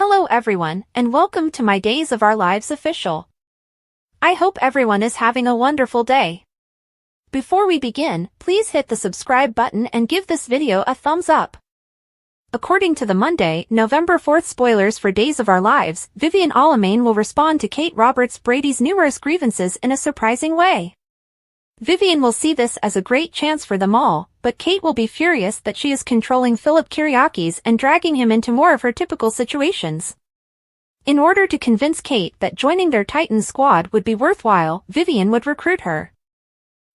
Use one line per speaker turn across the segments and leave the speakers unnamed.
Hello everyone, and welcome to my Days of Our Lives official. I hope everyone is having a wonderful day. Before we begin, please hit the subscribe button and give this video a thumbs up. According to the Monday, November 4th spoilers for Days of Our Lives, Vivian Alamain will respond to Kate Roberts Brady's numerous grievances in a surprising way. Vivian will see this as a great chance for them all, but Kate will be furious that she is controlling Philip Kyriakis and dragging him into more of her typical situations. In order to convince Kate that joining their Titan squad would be worthwhile, Vivian would recruit her.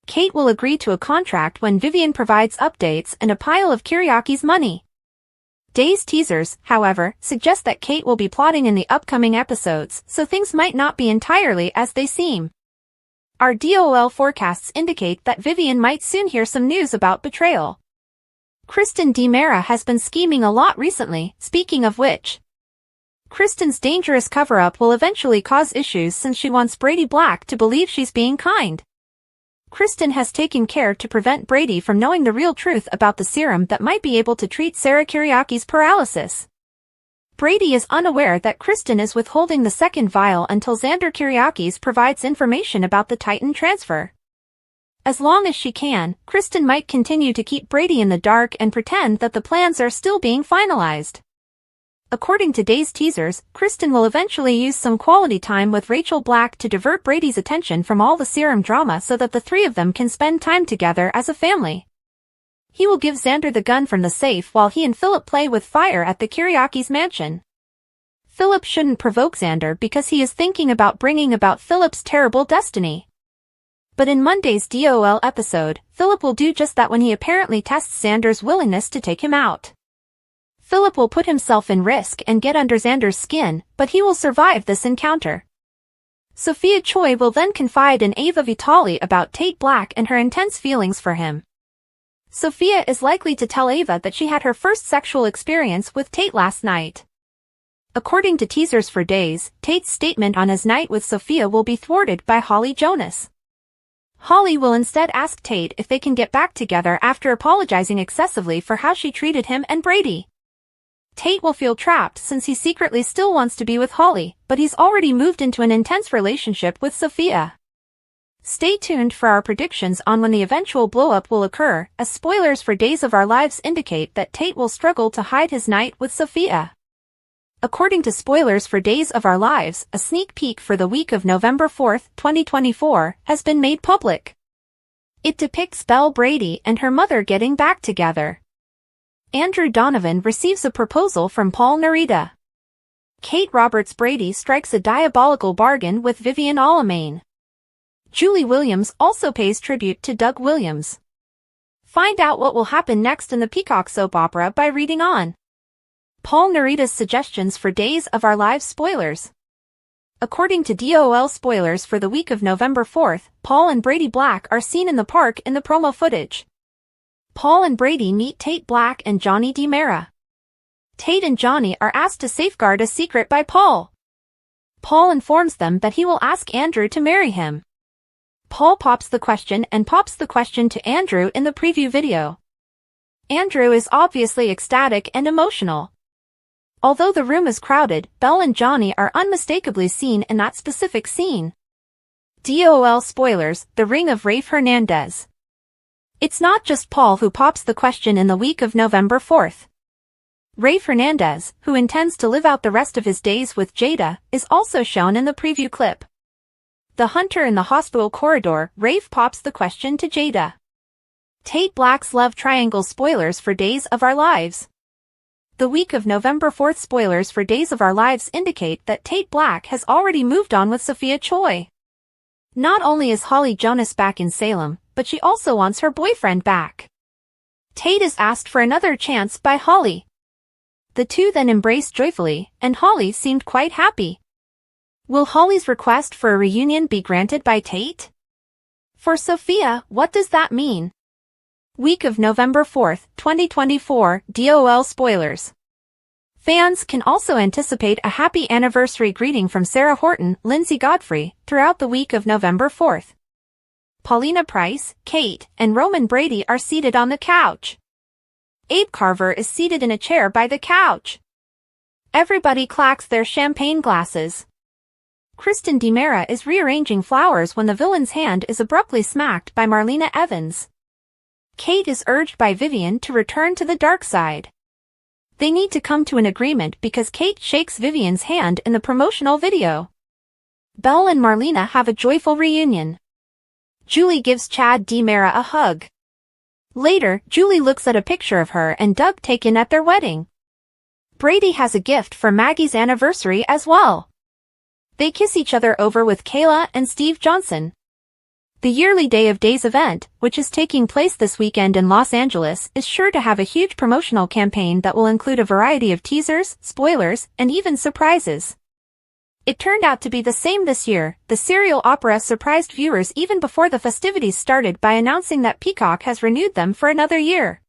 Kate will agree to a contract when Vivian provides updates and a pile of Kyriakis money. Days teasers, however, suggest that Kate will be plotting in the upcoming episodes, so things might not be entirely as they seem. Our DOL forecasts indicate that Vivian might soon hear some news about betrayal. Kristen DiMera has been scheming a lot recently, speaking of which. Kristen's dangerous cover-up will eventually cause issues since she wants Brady Black to believe she's being kind. Kristen has taken care to prevent Brady from knowing the real truth about the serum that might be able to treat Sarah Kyriakis' paralysis. Brady is unaware that Kristen is withholding the second vial until Xander Kyriakis provides information about the Titan transfer. As long as she can, Kristen might continue to keep Brady in the dark and pretend that the plans are still being finalized. According to Days teasers, Kristen will eventually use some quality time with Rachel Black to divert Brady's attention from all the serum drama so that the three of them can spend time together as a family. He will give Xander the gun from the safe while he and Philip play with fire at the Kyriakis mansion. Philip shouldn't provoke Xander because he is thinking about bringing about Philip's terrible destiny. But in Monday's DOL episode, Philip will do just that when he apparently tests Xander's willingness to take him out. Philip will put himself in risk and get under Xander's skin, but he will survive this encounter. Sophia Choi will then confide in Ava Vitali about Tate Black and her intense feelings for him. Sophia is likely to tell Ava that she had her first sexual experience with Tate last night. According to teasers for Days, Tate's statement on his night with Sophia will be thwarted by Holly Jonas. Holly will instead ask Tate if they can get back together after apologizing excessively for how she treated him and Brady. Tate will feel trapped since he secretly still wants to be with Holly, but he's already moved into an intense relationship with Sophia. Stay tuned for our predictions on when the eventual blow-up will occur, as spoilers for Days of Our Lives indicate that Tate will struggle to hide his night with Sophia. According to spoilers for Days of Our Lives, a sneak peek for the week of November 4th, 2024, has been made public. It depicts Belle Brady and her mother getting back together. Andrew Donovan receives a proposal from Paul Narita. Kate Roberts Brady strikes a diabolical bargain with Vivian Alamain. Julie Williams also pays tribute to Doug Williams. Find out what will happen next in the Peacock soap opera by reading on. Paul Narita's suggestions for Days of Our Lives spoilers. According to DOL spoilers for the week of November 4th, Paul and Brady Black are seen in the park in the promo footage. Paul and Brady meet Tate Black and Johnny DiMera. Tate and Johnny are asked to safeguard a secret by Paul. Paul informs them that he will ask Andrew to marry him. Paul pops the question to Andrew in the preview video. Andrew is obviously ecstatic and emotional. Although the room is crowded, Belle and Johnny are unmistakably seen in that specific scene. DOL spoilers, the ring of Rafe Hernandez. It's not just Paul who pops the question in the week of November 4th. Rafe Hernandez, who intends to live out the rest of his days with Jada, is also shown in the preview clip. The hunter in the hospital corridor, Rafe pops the question to Jada. Tate Black's love triangle spoilers for Days of Our Lives. The week of November 4th spoilers for Days of Our Lives indicate that Tate Black has already moved on with Sophia Choi. Not only is Holly Jonas back in Salem, but she also wants her boyfriend back. Tate is asked for another chance by Holly. The two then embrace joyfully, and Holly seemed quite happy. Will Holly's request for a reunion be granted by Tate? For Sophia, what does that mean? Week of November 4th, 2024, DOL spoilers. Fans can also anticipate a happy anniversary greeting from Sarah Horton, Lindsay Godfrey, throughout the week of November 4th. Paulina Price, Kate, and Roman Brady are seated on the couch. Abe Carver is seated in a chair by the couch. Everybody clacks their champagne glasses. Kristen DiMera is rearranging flowers when the villain's hand is abruptly smacked by Marlena Evans. Kate is urged by Vivian to return to the dark side. They need to come to an agreement because Kate shakes Vivian's hand in the promotional video. Belle and Marlena have a joyful reunion. Julie gives Chad DiMera a hug. Later, Julie looks at a picture of her and Doug taken at their wedding. Brady has a gift for Maggie's anniversary as well. They kiss each other over with Kayla and Steve Johnson. The yearly Day of Days event, which is taking place this weekend in Los Angeles, is sure to have a huge promotional campaign that will include a variety of teasers, spoilers, and even surprises. It turned out to be the same this year. The serial opera surprised viewers even before the festivities started by announcing that Peacock has renewed them for another year.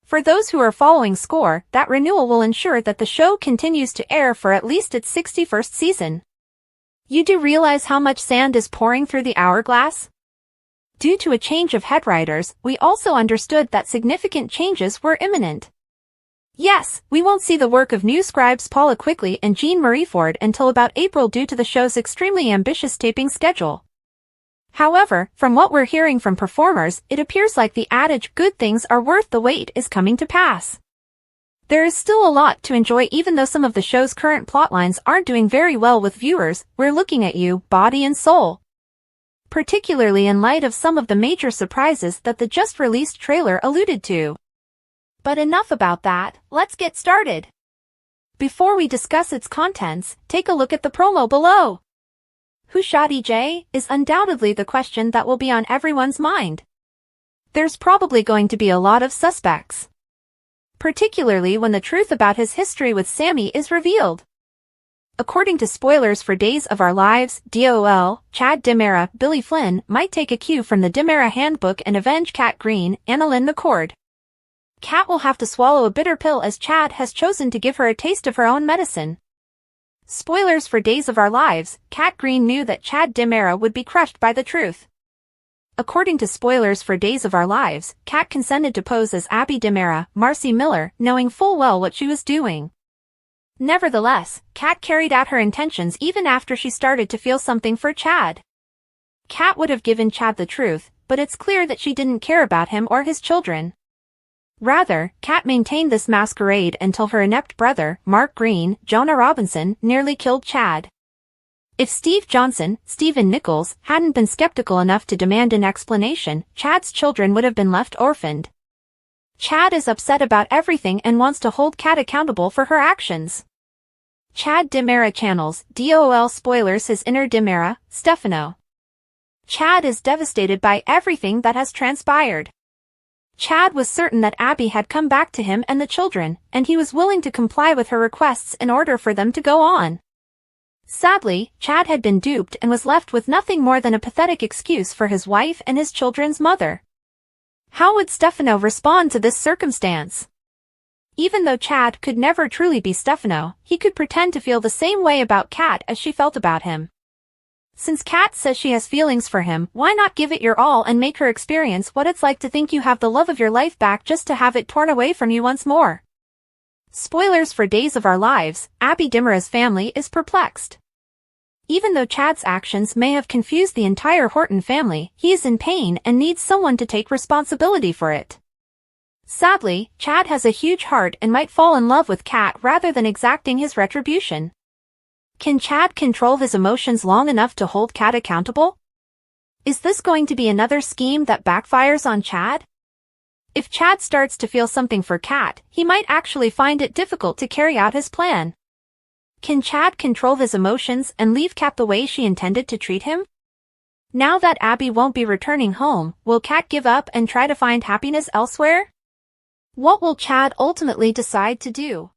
For those who are following Score, that renewal will ensure that the show continues to air for at least its 61st season. You do realize how much sand is pouring through the hourglass? Due to a change of head writers, we also understood that significant changes were imminent. Yes, we won't see the work of new scribes Paula Quigley and Jean Marie Ford until about April due to the show's extremely ambitious taping schedule. However, from what we're hearing from performers, it appears like the adage "good things are worth the wait" is coming to pass. There is still a lot to enjoy even though some of the show's current plotlines aren't doing very well with viewers. We're looking at you, body and soul. Particularly in light of some of the major surprises that the just-released trailer alluded to. But enough about that, let's get started. Before we discuss its contents, take a look at the promo below. Who shot EJ is undoubtedly the question that will be on everyone's mind. There's probably going to be a lot of suspects. Particularly when the truth about his history with Sammy is revealed. According to spoilers for Days of Our Lives, DOL, Chad DiMera, Billy Flynn might take a cue from the DiMera Handbook and avenge Kat Green, Annalyn McCord. Kat will have to swallow a bitter pill as Chad has chosen to give her a taste of her own medicine. Spoilers for Days of Our Lives, Kat Green knew that Chad DiMera would be crushed by the truth. According to spoilers for Days of Our Lives, Kat consented to pose as Abby DiMera, Marcy Miller, knowing full well what she was doing. Nevertheless, Kat carried out her intentions even after she started to feel something for Chad. Kat would have given Chad the truth, but it's clear that she didn't care about him or his children. Rather, Kat maintained this masquerade until her inept brother, Mark Green, Jonah Robinson, nearly killed Chad. If Steve Johnson, Stephen Nichols, hadn't been skeptical enough to demand an explanation, Chad's children would have been left orphaned. Chad is upset about everything and wants to hold Kat accountable for her actions. Chad DiMera channels DOL spoilers his inner DiMera, Stefano. Chad is devastated by everything that has transpired. Chad was certain that Abby had come back to him and the children, and he was willing to comply with her requests in order for them to go on. Sadly, Chad had been duped and was left with nothing more than a pathetic excuse for his wife and his children's mother. How would Stefano respond to this circumstance? Even though Chad could never truly be Stefano, he could pretend to feel the same way about Kat as she felt about him. Since Kat says she has feelings for him, why not give it your all and make her experience what it's like to think you have the love of your life back just to have it torn away from you once more? Spoilers for Days of Our Lives, Abby DiMera's family is perplexed. Even though Chad's actions may have confused the entire Horton family, he is in pain and needs someone to take responsibility for it. Sadly, Chad has a huge heart and might fall in love with Kat rather than exacting his retribution. Can Chad control his emotions long enough to hold Kat accountable? Is this going to be another scheme that backfires on Chad? If Chad starts to feel something for Kat, he might actually find it difficult to carry out his plan. Can Chad control his emotions and leave Kat the way she intended to treat him? Now that Abby won't be returning home, will Kat give up and try to find happiness elsewhere? What will Chad ultimately decide to do?